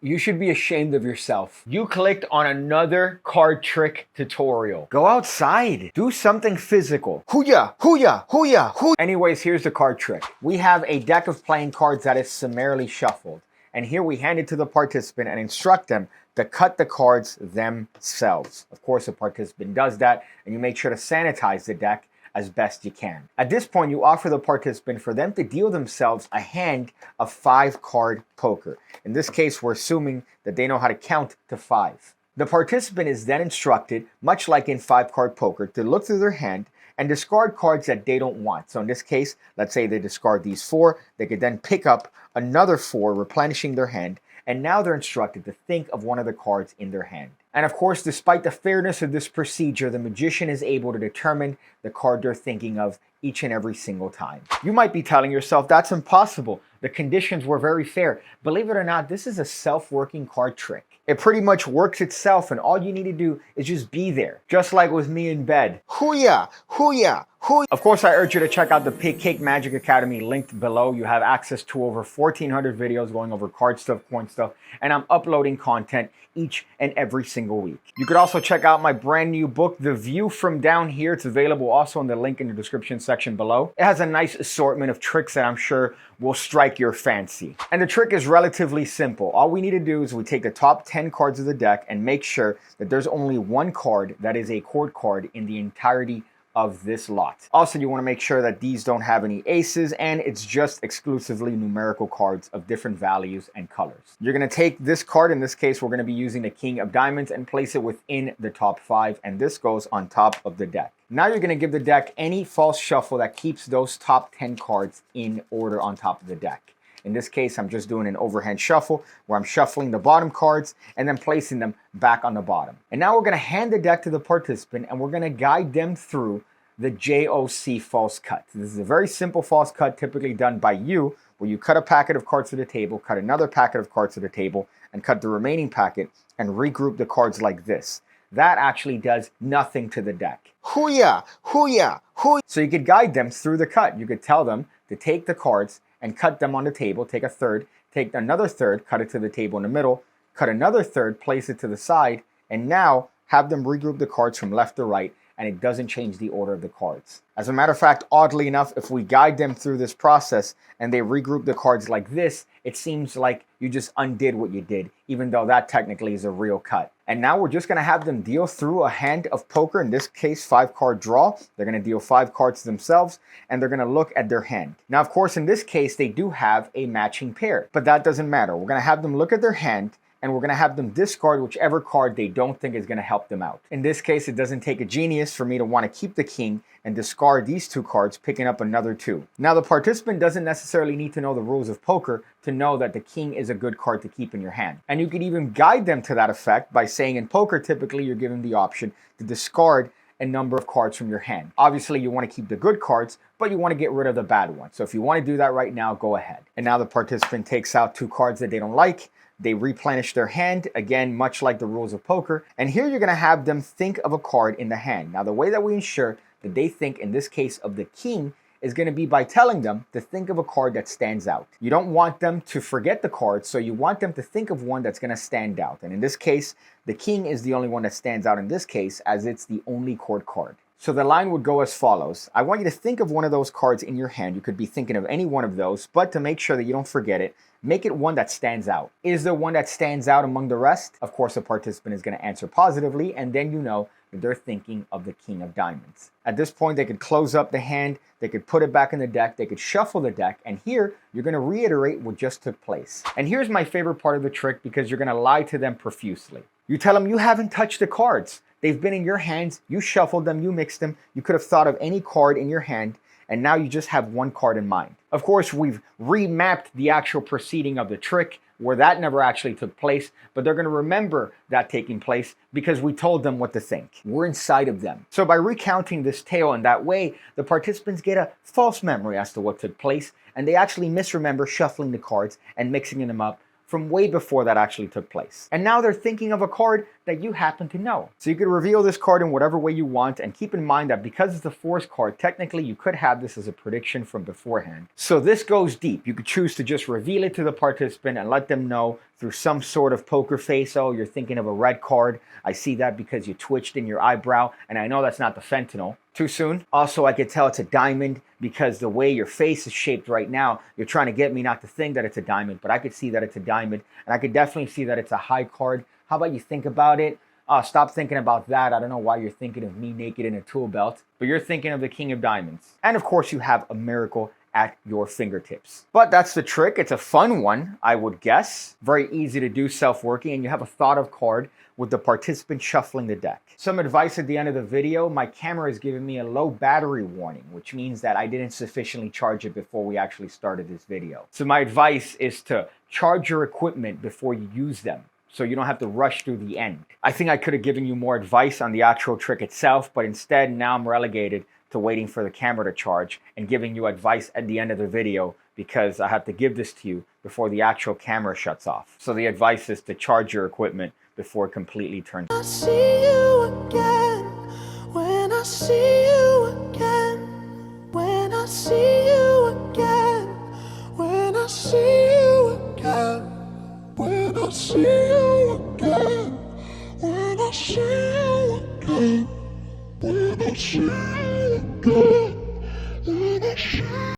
You should be ashamed of yourself. You clicked on another card trick tutorial. Go outside. Do something physical. Hoo-ya, hoo-ya, hoo-ya, hoo. Anyways, here's the card trick. We have a deck of playing cards that is summarily shuffled. And here we hand it to the participant and instruct them to cut the cards themselves. Of course, the participant does that, and you make sure to sanitize the deck as best you can. At this point, you offer the participant for them to deal themselves a hand of 5-card poker. In this case, we're assuming that they know how to count to 5. The participant is then instructed, much like in 5-card poker, to look through their hand and discard cards that they don't want. So in this case, let's say they discard these 4, they could then pick up another 4, replenishing their hand, and now they're instructed to think of one of the cards in their hand. And of course, despite the fairness of this procedure, the magician is able to determine the card they're thinking of each and every single time. You might be telling yourself, that's impossible. The conditions were very fair. Believe it or not, this is a self-working card trick. It pretty much works itself, and all you need to do is just be there. Just like with me in bed. Hoo-ya, hoo-ya, hoo. Of course, I urge you to check out the PigCake Magic Academy linked below. You have access to over 1,400 videos going over card stuff, coin stuff, and I'm uploading content each and every single week. You could also check out my brand new book, The View from Down Here. It's available also in the link in the description section below. It has a nice assortment of tricks that I'm sure will strike your fancy. And the trick is relatively simple. All we need to do is we take the top 10 cards of the deck and make sure that there's only one card that is a court card in the entirety of this lot. Also, you want to make sure that these don't have any aces, and it's just exclusively numerical cards of different values and colors. You're going to take this card, in this case we're going to be using the King of Diamonds, and place it within the top 5, and this goes on top of the deck. Now you're going to give the deck any false shuffle that keeps those top 10 cards in order on top of the deck. In this case, I'm just doing an overhand shuffle where I'm shuffling the bottom cards and then placing them back on the bottom. And now we're going to hand the deck to the participant, and we're going to guide them through the JOC false cut. This is a very simple false cut typically done by you, where you cut a packet of cards to the table, cut another packet of cards to the table, and cut the remaining packet and regroup the cards like this. That actually does nothing to the deck. Hoo-ya, hoo-ya, hoo. So you could guide them through the cut. You could tell them to take the cards and cut them on the table, take a third, take another third, cut it to the table in the middle, cut another third, place it to the side, and now have them regroup the cards from left to right, and it doesn't change the order of the cards. As a matter of fact, oddly enough, if we guide them through this process and they regroup the cards like this, it seems like you just undid what you did, even though that technically is a real cut. And now we're just going to have them deal through a hand of poker, in this case 5-card draw. They're going to deal 5 cards themselves, and they're going to look at their hand. Now, of course, in this case, they do have a matching pair, but that doesn't matter. We're going to have them look at their hand, and we're going to have them discard whichever card they don't think is going to help them out. In this case, it doesn't take a genius for me to want to keep the king and discard these 2 cards, picking up another 2. Now, the participant doesn't necessarily need to know the rules of poker to know that the king is a good card to keep in your hand. And you could even guide them to that effect by saying in poker, typically you're given the option to discard a number of cards from your hand. Obviously, you want to keep the good cards, but you want to get rid of the bad ones. So if you want to do that right now, go ahead. And now the participant takes out 2 cards that they don't like. They replenish their hand, again, much like the rules of poker. And here you're going to have them think of a card in the hand. Now, the way that we ensure that they think, in this case, of the king is going to be by telling them to think of a card that stands out. You don't want them to forget the card, so you want them to think of one that's going to stand out. And in this case, the king is the only one that stands out in this case, as it's the only court card. So the line would go as follows. I want you to think of one of those cards in your hand. You could be thinking of any one of those, but to make sure that you don't forget it, make it one that stands out. Is there one that stands out among the rest? Of course, the participant is going to answer positively, and then you know that they're thinking of the King of Diamonds. At this point, they could close up the hand, they could put it back in the deck, they could shuffle the deck, and here you're going to reiterate what just took place. And here's my favorite part of the trick, because you're going to lie to them profusely. You tell them you haven't touched the cards. They've been in your hands, you shuffled them, you mixed them, you could have thought of any card in your hand, and now you just have one card in mind. Of course, we've remapped the actual proceeding of the trick where that never actually took place, but they're going to remember that taking place because we told them what to think. We're inside of them. So by recounting this tale in that way, the participants get a false memory as to what took place, and they actually misremember shuffling the cards and mixing them up from way before that actually took place. And now they're thinking of a card that you happen to know. So you could reveal this card in whatever way you want, and keep in mind that because it's a force card, technically you could have this as a prediction from beforehand. So this goes deep. You could choose to just reveal it to the participant and let them know through some sort of poker face. Oh, you're thinking of a red card. I see that because you twitched in your eyebrow, and I know that's not the fentanyl. Too soon? Also, I could tell it's a diamond because the way your face is shaped right now, you're trying to get me not to think that it's a diamond, but I could see that it's a diamond, and I could definitely see that it's a high card. How about you think about it? Stop thinking about that. I don't know why you're thinking of me naked in a tool belt, but you're thinking of the King of Diamonds. And of course, you have a miracle at your fingertips. But that's the trick. It's a fun one, I would guess. Very easy to do, self-working, and you have a thought of card with the participant shuffling the deck. Some advice at the end of the video. My camera is giving me a low battery warning, which means that I didn't sufficiently charge it before we actually started this video. So my advice is to charge your equipment before you use them, so you don't have to rush through the end. I think I could have given you more advice on the actual trick itself, but instead now I'm relegated to waiting for the camera to charge and giving you advice at the end of the video because I have to give this to you before the actual camera shuts off. So the advice is to charge your equipment before it completely turns. I see you again, when I see you again, when I see you again, when I see you again, when I see you again, when I see you again, when I see you again, when I see